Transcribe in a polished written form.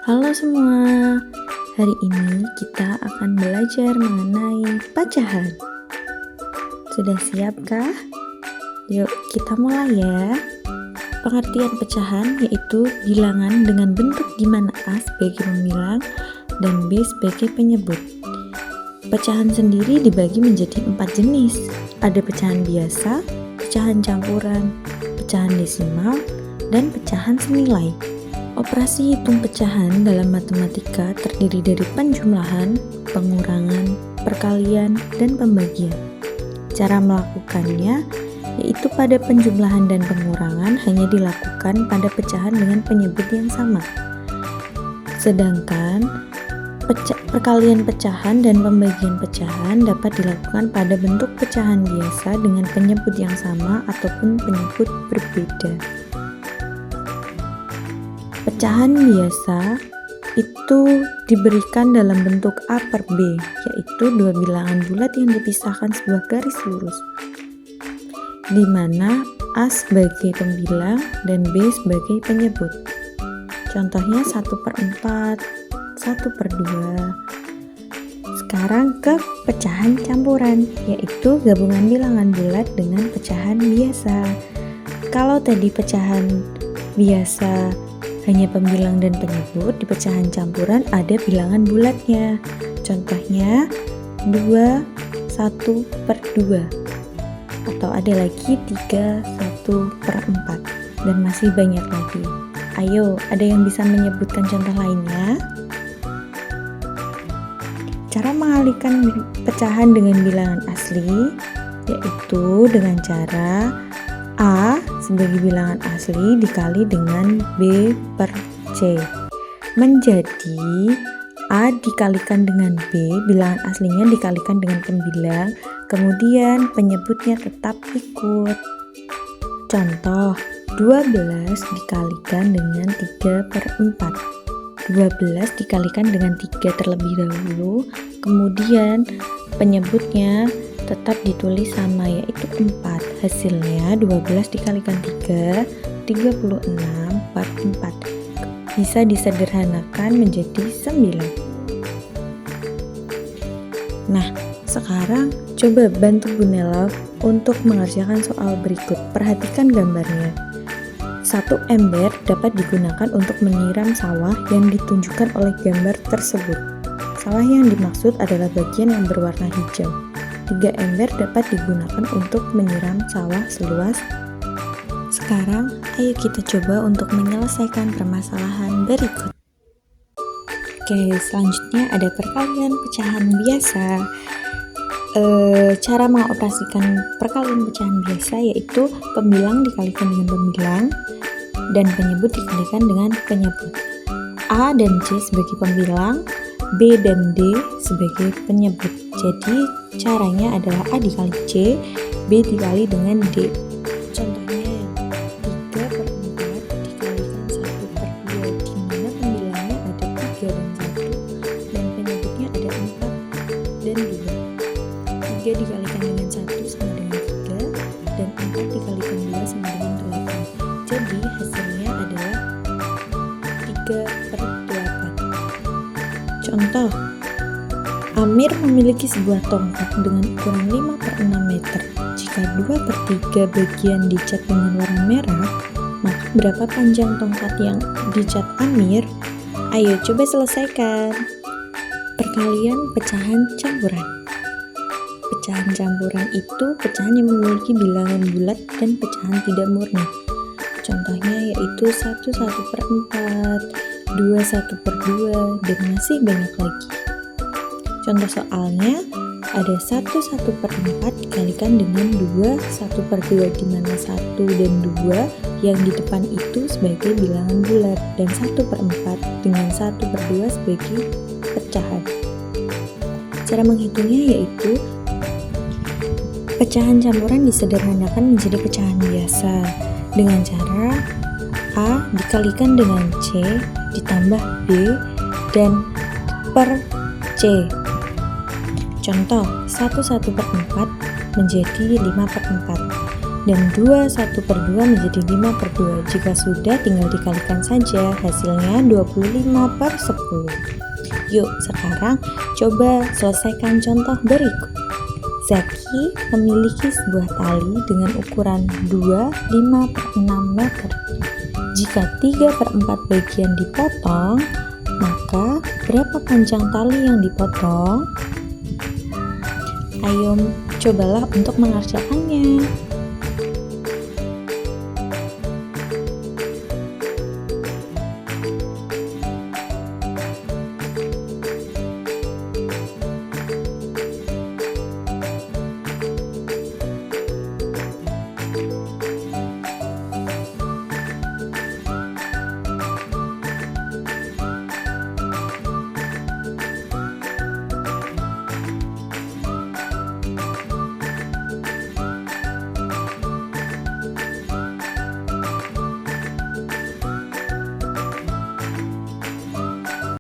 Halo semua, hari ini kita akan belajar mengenai pecahan. Sudah siapkah? Yuk kita mulai ya. Pengertian pecahan yaitu bilangan dengan bentuk di mana A sebagai pembilang dan B sebagai penyebut. Pecahan sendiri dibagi menjadi 4 jenis. Ada pecahan biasa, pecahan campuran, pecahan desimal, dan pecahan senilai. Operasi hitung pecahan dalam matematika terdiri dari penjumlahan, pengurangan, perkalian, dan pembagian. Cara melakukannya yaitu pada penjumlahan dan pengurangan hanya dilakukan pada pecahan dengan penyebut yang sama. Sedangkan perkalian pecahan dan pembagian pecahan dapat dilakukan pada bentuk pecahan biasa dengan penyebut yang sama ataupun penyebut berbeda. Pecahan biasa itu diberikan dalam bentuk A per B, yaitu dua bilangan bulat yang dipisahkan sebuah garis lurus, di mana A sebagai pembilang dan B sebagai penyebut. Contohnya 1/4, 1/2. Sekarang ke pecahan campuran, yaitu gabungan bilangan bulat dengan pecahan biasa. Kalau tadi pecahan biasa hanya pembilang dan penyebut, di pecahan campuran ada bilangan bulatnya. Contohnya 2, 1/2. Atau ada lagi 3, 1/4. Dan masih banyak lagi. Ayo, ada yang bisa menyebutkan contoh lainnya? Cara mengalihkan pecahan dengan bilangan asli yaitu dengan cara A sebagai bilangan asli dikali dengan B per C menjadi A dikalikan dengan B, bilangan aslinya dikalikan dengan pembilang, kemudian penyebutnya tetap ikut. Contoh, 12 dikalikan dengan 3/4. 12 dikalikan dengan 3 terlebih dahulu, kemudian penyebutnya tetap ditulis sama yaitu 4. Hasilnya 12 dikalikan 3, 36/4. Bisa disederhanakan menjadi 9. Nah, sekarang coba bantu Bunela untuk mengerjakan soal berikut. Perhatikan gambarnya. Satu ember dapat digunakan untuk menyiram sawah yang ditunjukkan oleh gambar tersebut. Sawah yang dimaksud adalah bagian yang berwarna hijau. 3 ember dapat digunakan untuk menyiram sawah seluas. Sekarang, ayo kita coba untuk menyelesaikan permasalahan berikut. Oke, selanjutnya ada perkalian pecahan biasa. Cara mengoperasikan perkalian pecahan biasa yaitu pembilang dikalikan dengan pembilang dan penyebut dikalikan dengan penyebut. A dan C sebagai pembilang, B dan D sebagai penyebut. Jadi caranya adalah A dikali C, B dikali dengan D. Contohnya 3/4 dikalikan 1/2, di mana pembilangnya ada 3 dan 1 dan penyebutnya ada 4 dan 2. 3 dikalikan dengan 1 sama dengan 3 dan 4 dikalikan 2 sama dengan 8. Jadi hasilnya adalah 3/8. Contoh, Amir memiliki sebuah tongkat dengan ukuran 5/6 meter. Jika 2/3 bagian dicat dengan warna merah, maka berapa panjang tongkat yang dicat Amir? Ayo coba selesaikan. Perkalian pecahan campuran. Pecahan campuran itu pecahan yang memiliki bilangan bulat dan pecahan tidak murni. Contohnya yaitu 1/4, 2 1/2, dan masih banyak lagi. Contoh soalnya ada 1/4 dikalikan dengan 2 1/2, di mana 1 dan 2 yang di depan itu sebagai bilangan bulat dan 1/4 dengan 1/2 sebagai pecahan. Cara menghitungnya yaitu pecahan campuran disederhanakan menjadi pecahan biasa dengan cara A dikalikan dengan C ditambah B dan per C. Contoh, 1/4 menjadi 5/4. Dan 21/2 menjadi 5/2. Jika sudah, tinggal dikalikan saja, hasilnya 25/10. Yuk, sekarang coba selesaikan contoh berikut. Zaki memiliki sebuah tali dengan ukuran 2, 5/6 meter. Jika 3/4 bagian dipotong, maka berapa panjang tali yang dipotong? Ayo, cobalah untuk mengerjakannya.